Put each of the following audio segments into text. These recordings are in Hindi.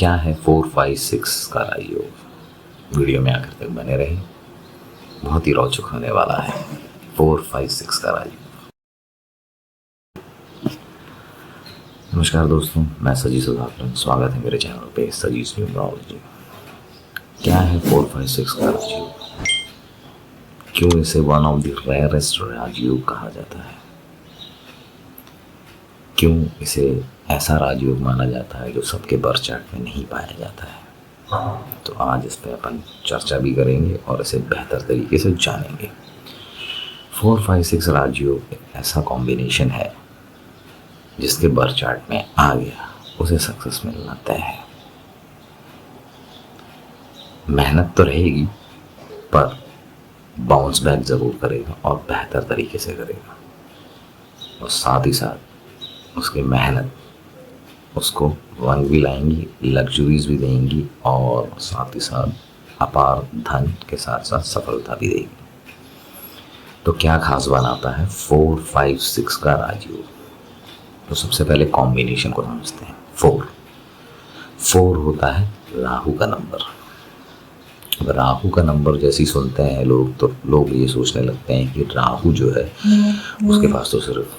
क्या है 456 का राजयोग? वीडियो में आखिर तक बने रहे, बहुत ही रोचक होने वाला है 456 का राजयोग। नमस्कार दोस्तों, मैं सजी सुधाकर, स्वागत है मेरे चैनल पे सजीज न्यूमरोलॉजी। क्या है 456 का राजयोग? क्यों इसे वन ऑफ द रेयरेस्ट राजयोग कहा जाता है? क्यों इसे ऐसा राजयोग माना जाता है जो सबके बर्थ चार्ट में नहीं पाया जाता है? तो आज इस पर अपन चर्चा भी करेंगे और इसे बेहतर तरीके से जानेंगे। 456 राजयोग एक ऐसा कॉम्बिनेशन है जिसके बर्थ चार्ट में आ गया उसे सक्सेस मिलना तय है। मेहनत तो रहेगी पर बाउंस बैक जरूर करेगा और बेहतर तरीके से करेगा, और साथ ही साथ उसकी मेहनत उसको रंग भी लाएंगी, लग्जरीज भी देंगी और साथ ही साथ अपार धन के साथ साथ सफलता भी देगी। तो क्या खास बनाता है 456 का राजयोग? तो सबसे पहले कॉम्बिनेशन को समझते हैं। 4 होता है राहु का नंबर। अब राहु का नंबर जैसे ही सुनते हैं लोग तो लोग ये सोचने लगते हैं कि राहु जो है उसके पास तो सिर्फ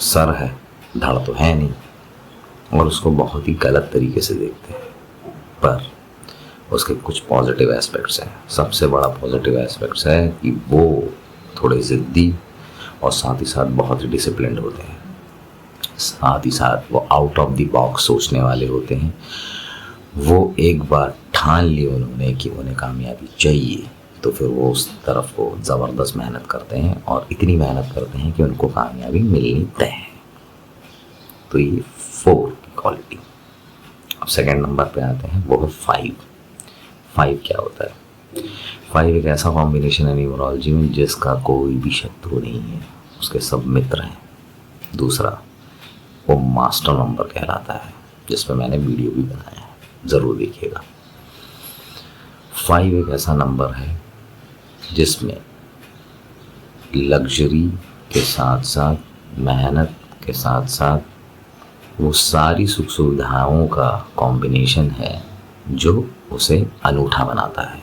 सर है, धड़ तो है नहीं, और उसको बहुत ही गलत तरीके से देखते हैं। पर उसके कुछ पॉजिटिव एस्पेक्ट्स हैं। सबसे बड़ा पॉजिटिव एस्पेक्ट्स है कि वो थोड़े ज़िद्दी और साथ ही साथ बहुत ही डिसिप्लिन्ड होते हैं। साथ ही साथ वो आउट ऑफ द बॉक्स सोचने वाले होते हैं। वो एक बार ठान ली उन्होंने कि उन्हें कामयाबी चाहिए तो फिर वो उस तरफ को ज़बरदस्त मेहनत करते हैं और इतनी मेहनत करते हैं कि उनको कामयाबी मिलनी तय है। तो ये 4 की क्वालिटी। अब सेकंड नंबर पे आते हैं, वो है 5 क्या होता है? 5 एक ऐसा कॉम्बिनेशन है न्यूमरोलॉजी में जिसका कोई भी शत्रु नहीं है, उसके सब मित्र हैं। दूसरा, वो मास्टर नंबर कहलाता है, जिस पर मैंने वीडियो भी बनाया है, ज़रूर देखिएगा। 5 एक ऐसा नंबर है जिसमें लग्जरी के साथ साथ मेहनत के साथ साथ वो सारी सुख सुविधाओं का कॉम्बिनेशन है जो उसे अनूठा बनाता है।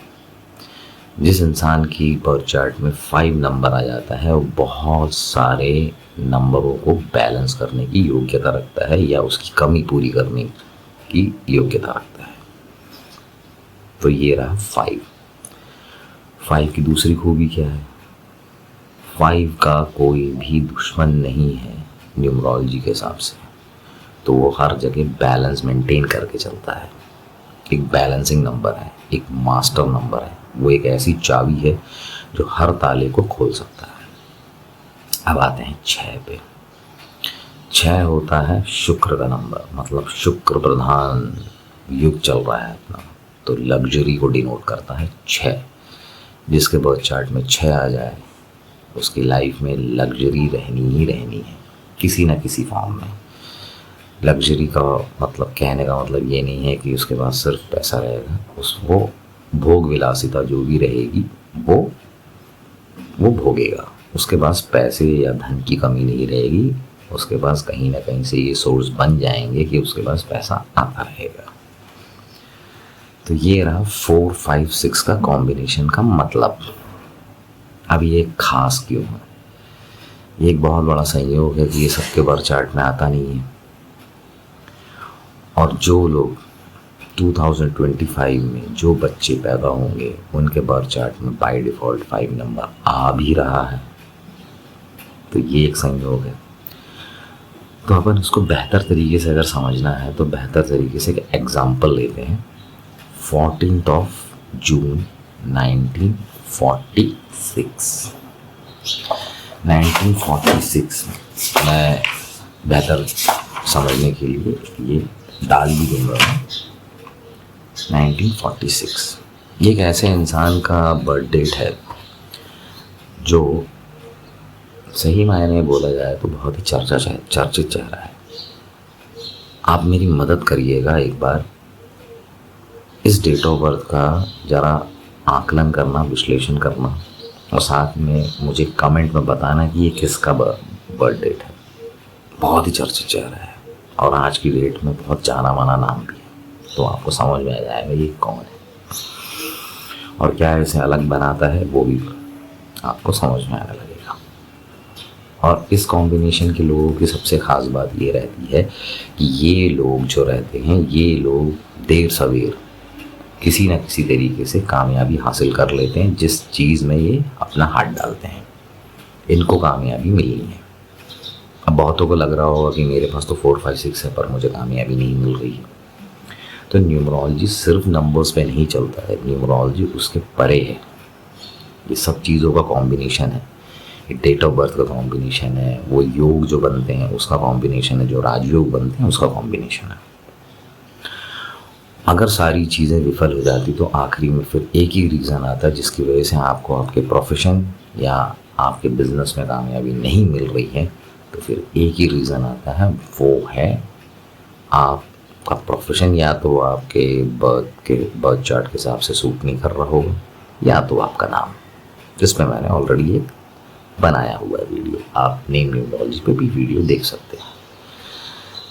जिस इंसान की बर्थ चार्ट में 5 नंबर आ जाता है वो बहुत सारे नंबरों को बैलेंस करने की योग्यता रखता है या उसकी कमी पूरी करने की योग्यता रखता है। तो ये रहा 5 की दूसरी खूबी क्या है? 5 का कोई भी दुश्मन नहीं है न्यूमरोलॉजी के हिसाब से। तो वो हर जगह बैलेंस मेंटेन करके चलता है। एक बैलेंसिंग नंबर है, एक मास्टर नंबर है। वो एक ऐसी चाबी है जो हर ताले को खोल सकता है। अब आते हैं 6 पे। 6 होता है शुक्र का नंबर, मतलब शुक्र प्रधान युग चल रहा है अपना, तो लग्जरी को डिनोट करता है 6। जिसके बर्थ चार्ट में 6 आ जाए उसकी लाइफ में लग्जरी रहनी ही रहनी है, किसी ना किसी फॉर्म में। लग्जरी का मतलब, कहने का मतलब ये नहीं है कि उसके पास सिर्फ पैसा रहेगा, उसको भोग विलासिता जो भी रहेगी वो भोगेगा। उसके पास पैसे या धन की कमी नहीं रहेगी, उसके पास कहीं ना कहीं से ये सोर्स बन जाएंगे कि उसके पास पैसा आता रहेगा। तो ये रहा 456 का कॉम्बिनेशन का मतलब। अब ये खास क्यों है? ये एक बहुत बड़ा संयोग है कि ये सबके बर्थ चार्ट में आता नहीं है, और जो लोग 2025 में जो बच्चे पैदा होंगे उनके बर्थ चार्ट में बाय डिफ़ॉल्ट 5 नंबर आ भी रहा है। तो ये एक संयोग है। तो अपन इसको बेहतर तरीके से अगर समझना है तो बेहतर तरीके से एक एग्जाम्पल लेते हैं। 14 जून 1946 मैं बेहतर समझने के लिए ये डाल भी दूंगा। 1946 ये एक ऐसे इंसान का बर्थ डेट है जो सही मायने में बोला जाए तो बहुत ही चर्चित चेहरा है। आप मेरी मदद करिएगा एक बार इस डेट ऑफ बर्थ का ज़रा आकलन करना, विश्लेषण करना, और साथ में मुझे कमेंट में बताना कि ये किसका बर्थ डेट है। बहुत ही चर्चित चेहरा है और आज की डेट में बहुत जाना माना नाम भी है। तो आपको समझ में आ जाएगा ये कौन है और क्या इसे अलग बनाता है, वो भी आपको समझ में आने लगेगा। और इस कॉम्बिनेशन के लोगों की सबसे ख़ास बात ये रहती है कि ये लोग जो रहते हैं, ये लोग देर सवेर किसी न किसी तरीके से कामयाबी हासिल कर लेते हैं। जिस चीज़ में ये अपना हाथ डालते हैं इनको कामयाबी मिलनी है। अब बहुतों को लग रहा होगा कि मेरे पास तो 4, 5, 6 है पर मुझे कामयाबी नहीं मिल रही है। तो न्यूमरोलॉजी सिर्फ नंबर्स पे नहीं चलता है, न्यूमरोलॉजी उसके परे है। ये सब चीज़ों का कॉम्बिनेशन है, डेट ऑफ बर्थ का कॉम्बिनेशन है, वो योग जो बनते हैं उसका कॉम्बिनेशन है, जो राजयोग बनते हैं उसका कॉम्बिनेशन है। अगर सारी चीज़ें विफल हो जाती तो आखिरी में फिर एक ही रीज़न आता है जिसकी वजह से आपको आपके प्रोफेशन या आपके बिजनेस में कामयाबी नहीं मिल रही है। तो फिर एक ही रीज़न आता है, वो है आपका प्रोफेशन या तो आपके बर्थ चार्ट के हिसाब से सूट नहीं कर रहा होगा, या तो आपका नाम, जिसमें मैंने ऑलरेडी एक बनाया हुआ है वीडियो, आप नेम न्यूमरोलॉजी पे भी वीडियो देख सकते हैं।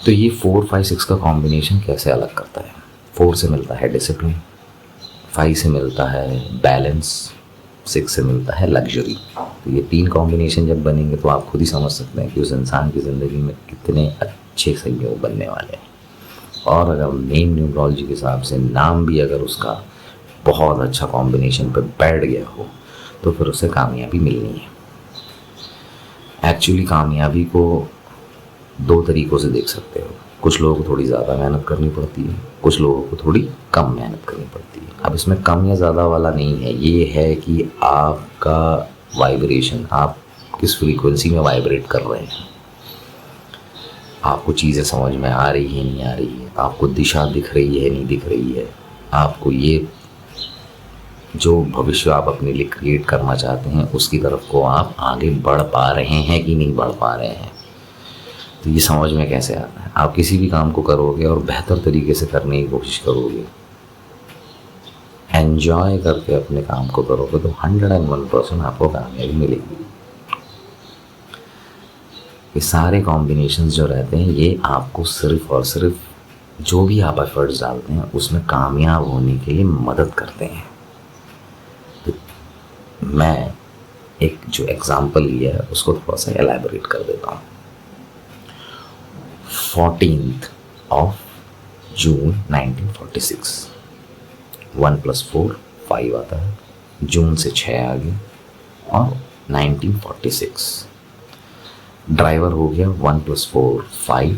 तो ये 4, 5, 6 का कॉम्बिनेशन कैसे अलग करता है। 4 से मिलता है डिसिप्लिन, 5 से मिलता है बैलेंस, 6 से मिलता है लग्जरी। तो ये 3 कॉम्बिनेशन जब बनेंगे तो आप खुद ही समझ सकते हैं कि उस इंसान की ज़िंदगी में कितने अच्छे संयोग बनने वाले हैं। और अगर नेम न्यूमरोलॉजी के हिसाब से नाम भी अगर उसका बहुत अच्छा कॉम्बिनेशन पर बैठ गया हो तो फिर उसे कामयाबी मिलनी है। एक्चुअली कामयाबी को 2 तरीक़ों से देख सकते हो। कुछ लोगों को थोड़ी ज़्यादा मेहनत करनी पड़ती है, कुछ लोगों को थोड़ी कम मेहनत करनी पड़ती है। अब इसमें कम या ज़्यादा वाला नहीं है, ये है कि आपका वाइब्रेशन, आप किस फ्रीक्वेंसी में वाइब्रेट कर रहे हैं, आपको चीज़ें समझ में आ रही है नहीं आ रही है, आपको दिशा दिख रही है नहीं दिख रही है, आपको ये जो भविष्य आप अपने लिए क्रिएट करना चाहते हैं उसकी तरफ को आप आगे बढ़ पा रहे हैं कि नहीं बढ़ पा रहे हैं। तो ये समझ में कैसे आता है। आप किसी भी काम को करोगे और बेहतर तरीके से करने की कोशिश करोगे, एंजॉय करके अपने काम को करोगे तो 101% आपको कामयाबी मिलेगी। ये सारे कॉम्बिनेशंस जो रहते हैं ये आपको सिर्फ और सिर्फ जो भी आप एफर्ट्स डालते हैं उसमें कामयाब होने के लिए मदद करते हैं। तो मैं एक जो एग्जांपल लिया है उसको थोड़ा सा एलैबोरेट कर देता हूँ। 14th of June 1946, 1 + 4 5 आता है, जून से 6 आ गया और 1946 ड्राइवर हो गया 1 + 4 5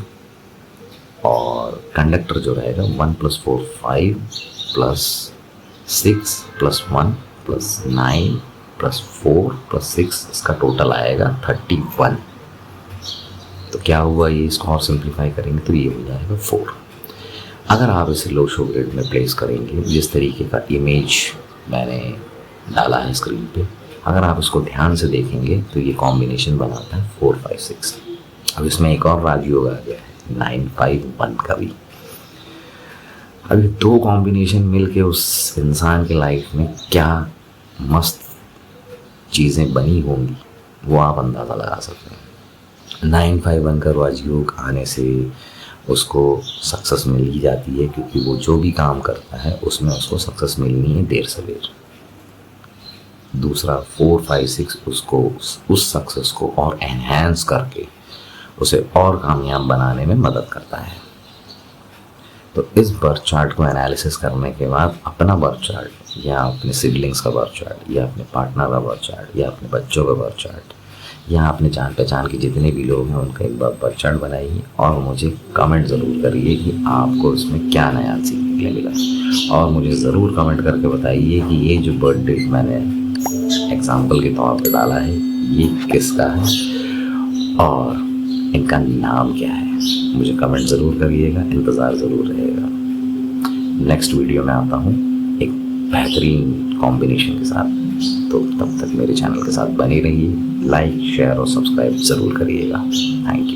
और कंडक्टर जो रहेगा 1 + 4 5 + 6 + 1 + 9 + 4 + 6 इसका टोटल आएगा 31। तो क्या हुआ, ये इसको और सिंप्लीफाई करेंगे तो ये हो जाएगा 4। अगर आप इसे लो शो ग्रिड में प्लेस करेंगे, जिस तरीके का इमेज मैंने डाला है स्क्रीन पे, अगर आप इसको ध्यान से देखेंगे तो ये कॉम्बिनेशन बनाता है 4, 5, 6। अब इसमें एक और राजयोग आ गया है 9, 5, 1 का भी। अब ये 2 कॉम्बिनेशन मिलके उस इंसान की लाइफ में क्या मस्त चीज़ें बनी होंगी वो आप अंदाज़ा लगा सकते हैं। 9, 5, 1 का राजयोग आने से उसको सक्सेस मिल ही जाती है, क्योंकि वो जो भी काम करता है उसमें उसको सक्सेस मिलनी है देर सवेर। दूसरा 4, 5, 6 उसको उस सक्सेस को और एनहांस करके उसे और कामयाब बनाने में मदद करता है। तो इस बर्थ चार्ट को एनालिसिस करने के बाद अपना बर्थ चार्ट या अपने सिबलिंग्स का बर्थ चार्ट या अपने पार्टनर का बर्थ चार्ट या अपने बच्चों का बर्थ चार्ट या अपने जान पहचान के जितने भी लोग हैं उनका एक बार बर्थ चार्ट बनाइए और मुझे कमेंट ज़रूर करिए कि आपको इसमें क्या नया सीखने के लिए मिला। और मुझे ज़रूर कमेंट करके बताइए कि ये जो बर्थ डेट मैंने एग्जाम्पल के तौर पे डाला है ये किसका है और इनका नाम क्या है। मुझे कमेंट ज़रूर करिएगा, इंतज़ार ज़रूर रहेगा। नेक्स्ट वीडियो में आता हूँ एक बेहतरीन कॉम्बिनेशन के साथ। तो तब तक मेरे चैनल के साथ बने रहिए, लाइक शेयर और सब्सक्राइब ज़रूर करिएगा। Thank you.